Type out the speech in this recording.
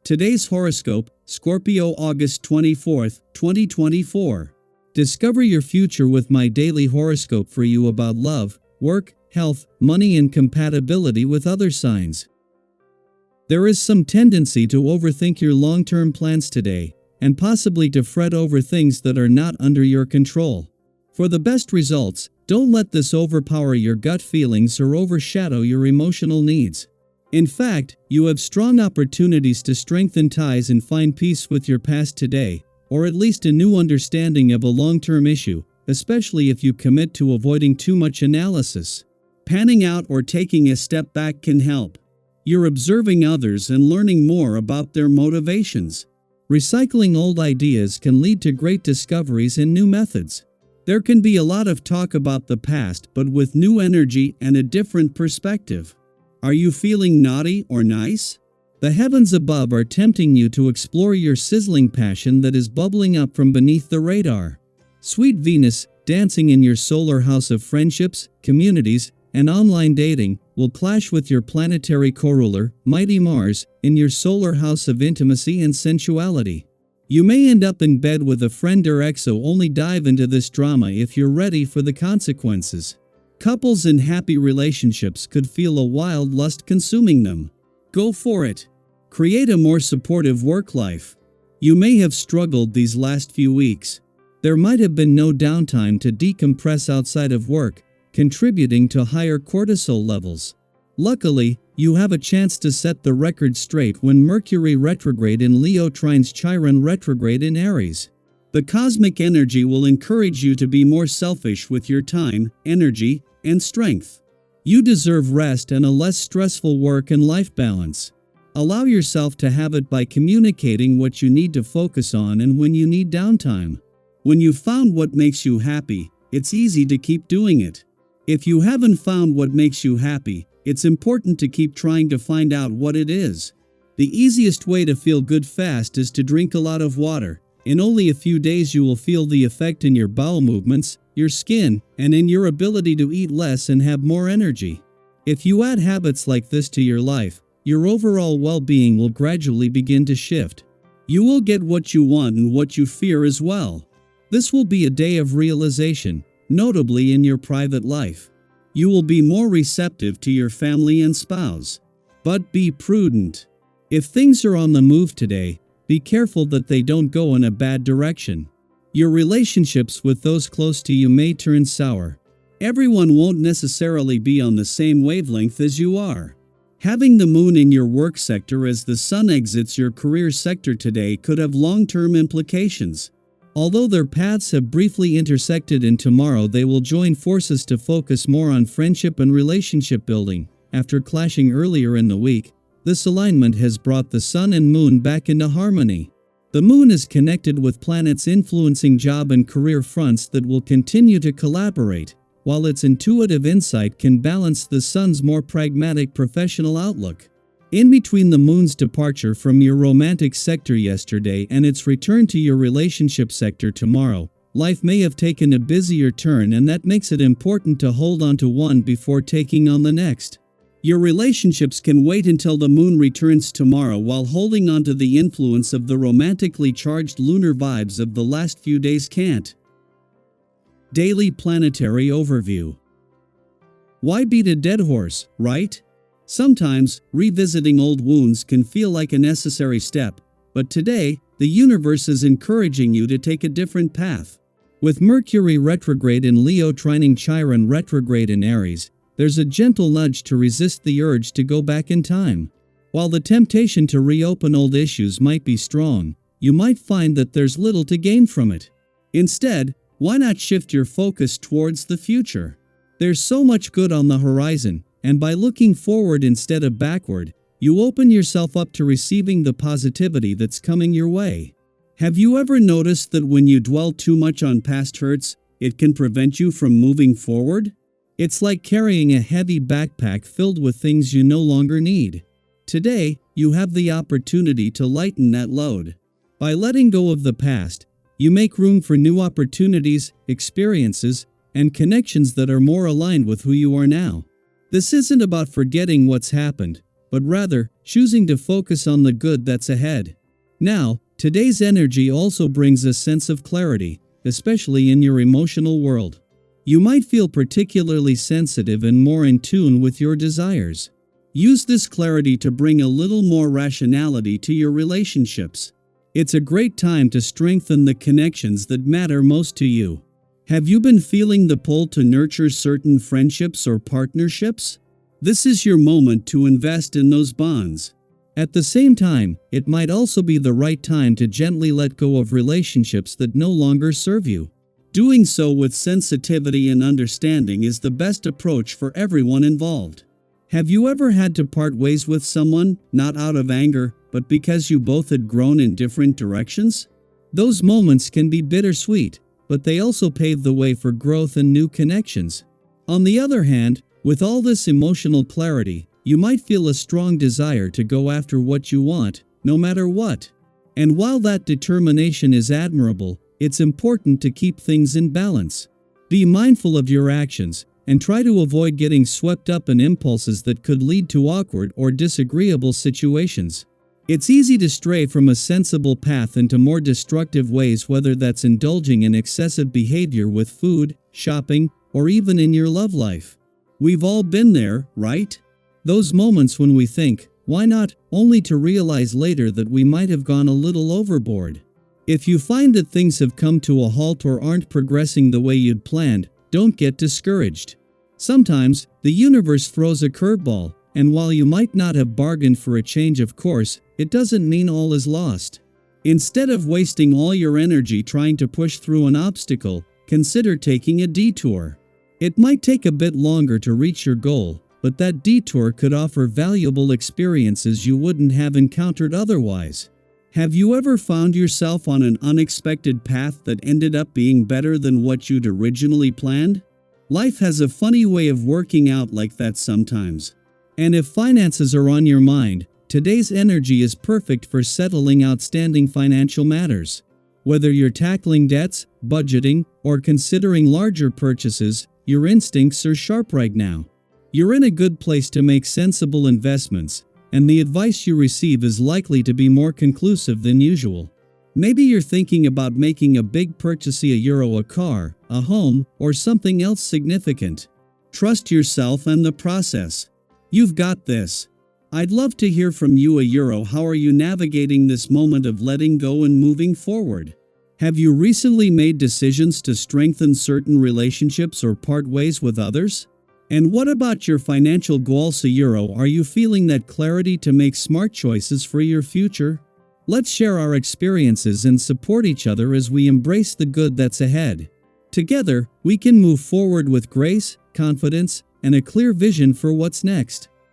Today's horoscope, Scorpio August 24th, 2024. Discover your future with my daily horoscope for you about love, work, health, money and compatibility with other signs. There is some tendency to overthink your long-term plans today, and possibly to fret over things that are not under your control. For the best results, don't let this overpower your gut feelings or overshadow your emotional needs. In fact, you have strong opportunities to strengthen ties and find peace with your past today, or at least a new understanding of a long-term issue, especially if you commit to avoiding too much analysis. Panning out or taking a step back can help. You're observing others and learning more about their motivations. Recycling old ideas can lead to great discoveries and new methods. There can be a lot of talk about the past, but with new energy and a different perspective. Are you feeling naughty or nice? The heavens above are tempting you to explore your sizzling passion that is bubbling up from beneath the radar. Sweet Venus, dancing in your solar house of friendships, communities, and online dating, will clash with your planetary co-ruler, mighty Mars, in your solar house of intimacy and sensuality. You may end up in bed with a friend or ex, so only dive into this drama if you're ready for the consequences. Couples in happy relationships could feel a wild lust consuming them. Go for it. Create a more supportive work life. You may have struggled these last few weeks. There might have been no downtime to decompress outside of work, contributing to higher cortisol levels. Luckily, you have a chance to set the record straight when Mercury retrograde in Leo trines Chiron retrograde in Aries. The cosmic energy will encourage you to be more selfish with your time, energy, and strength. You deserve rest and a less stressful work and life balance. Allow yourself to have it by communicating what you need to focus on and when you need downtime. When you've found what makes you happy, it's easy to keep doing it. If you haven't found what makes you happy, it's important to keep trying to find out what it is. The easiest way to feel good fast is to drink a lot of water. In only a few days you will feel the effect in your bowel movements, your skin, and in your ability to eat less and have more energy. If you add habits like this to your life, your overall well-being will gradually begin to shift. You will get what you want and what you fear as well. This will be a day of realization, notably in your private life. You will be more receptive to your family and spouse. But be prudent. If things are on the move today, be careful that they don't go in a bad direction. Your relationships with those close to you may turn sour. Everyone won't necessarily be on the same wavelength as you are. Having the moon in your work sector as the sun exits your career sector today could have long-term implications. Although their paths have briefly intersected, and tomorrow they will join forces to focus more on friendship and relationship building. After clashing earlier in the week, this alignment has brought the sun and moon back into harmony. The moon is connected with planets influencing job and career fronts that will continue to collaborate, while its intuitive insight can balance the sun's more pragmatic professional outlook. In between the moon's departure from your romantic sector yesterday and its return to your relationship sector tomorrow, life may have taken a busier turn, and that makes it important to hold on to one before taking on the next. Your relationships can wait until the moon returns tomorrow while holding on to the influence of the romantically charged lunar vibes of the last few days can't. Daily Planetary Overview. Why beat a dead horse, right? Sometimes, revisiting old wounds can feel like a necessary step, but today, the universe is encouraging you to take a different path. With Mercury retrograde in Leo trining Chiron retrograde in Aries, there's a gentle nudge to resist the urge to go back in time. While the temptation to reopen old issues might be strong, you might find that there's little to gain from it. Instead, why not shift your focus towards the future? There's so much good on the horizon, and by looking forward instead of backward, you open yourself up to receiving the positivity that's coming your way. Have you ever noticed that when you dwell too much on past hurts, it can prevent you from moving forward? It's like carrying a heavy backpack filled with things you no longer need. Today, you have the opportunity to lighten that load. By letting go of the past, you make room for new opportunities, experiences, and connections that are more aligned with who you are now. This isn't about forgetting what's happened, but rather, choosing to focus on the good that's ahead. Now, today's energy also brings a sense of clarity, especially in your emotional world. You might feel particularly sensitive and more in tune with your desires. Use this clarity to bring a little more rationality to your relationships. It's a great time to strengthen the connections that matter most to you. Have you been feeling the pull to nurture certain friendships or partnerships? This is your moment to invest in those bonds. At the same time, it might also be the right time to gently let go of relationships that no longer serve you. Doing so with sensitivity and understanding is the best approach for everyone involved. Have you ever had to part ways with someone, not out of anger, but because you both had grown in different directions? Those moments can be bittersweet, but they also pave the way for growth and new connections. On the other hand, with all this emotional clarity, you might feel a strong desire to go after what you want, no matter what. And while that determination is admirable, it's important to keep things in balance. Be mindful of your actions, and try to avoid getting swept up in impulses that could lead to awkward or disagreeable situations. It's easy to stray from a sensible path into more destructive ways, whether that's indulging in excessive behavior with food, shopping, or even in your love life. We've all been there, right? Those moments when we think, why not, only to realize later that we might have gone a little overboard. If you find that things have come to a halt or aren't progressing the way you'd planned, don't get discouraged. Sometimes, the universe throws a curveball, and while you might not have bargained for a change of course, it doesn't mean all is lost. Instead of wasting all your energy trying to push through an obstacle, consider taking a detour. It might take a bit longer to reach your goal, but that detour could offer valuable experiences you wouldn't have encountered otherwise. Have you ever found yourself on an unexpected path that ended up being better than what you'd originally planned? Life has a funny way of working out like that sometimes. And if finances are on your mind, today's energy is perfect for settling outstanding financial matters. Whether you're tackling debts, budgeting, or considering larger purchases, your instincts are sharp right now. You're in a good place to make sensible investments, and the advice you receive is likely to be more conclusive than usual. Maybe you're thinking about making a big purchase, a car, a home, or something else significant. Trust yourself and the process. You've got this. I'd love to hear from you. How are you navigating this moment of letting go and moving forward? Have you recently made decisions to strengthen certain relationships or part ways with others? And what about your financial goals? Are you feeling that clarity to make smart choices for your future? Let's share our experiences and support each other as we embrace the good that's ahead. Together, we can move forward with grace, confidence, and a clear vision for what's next.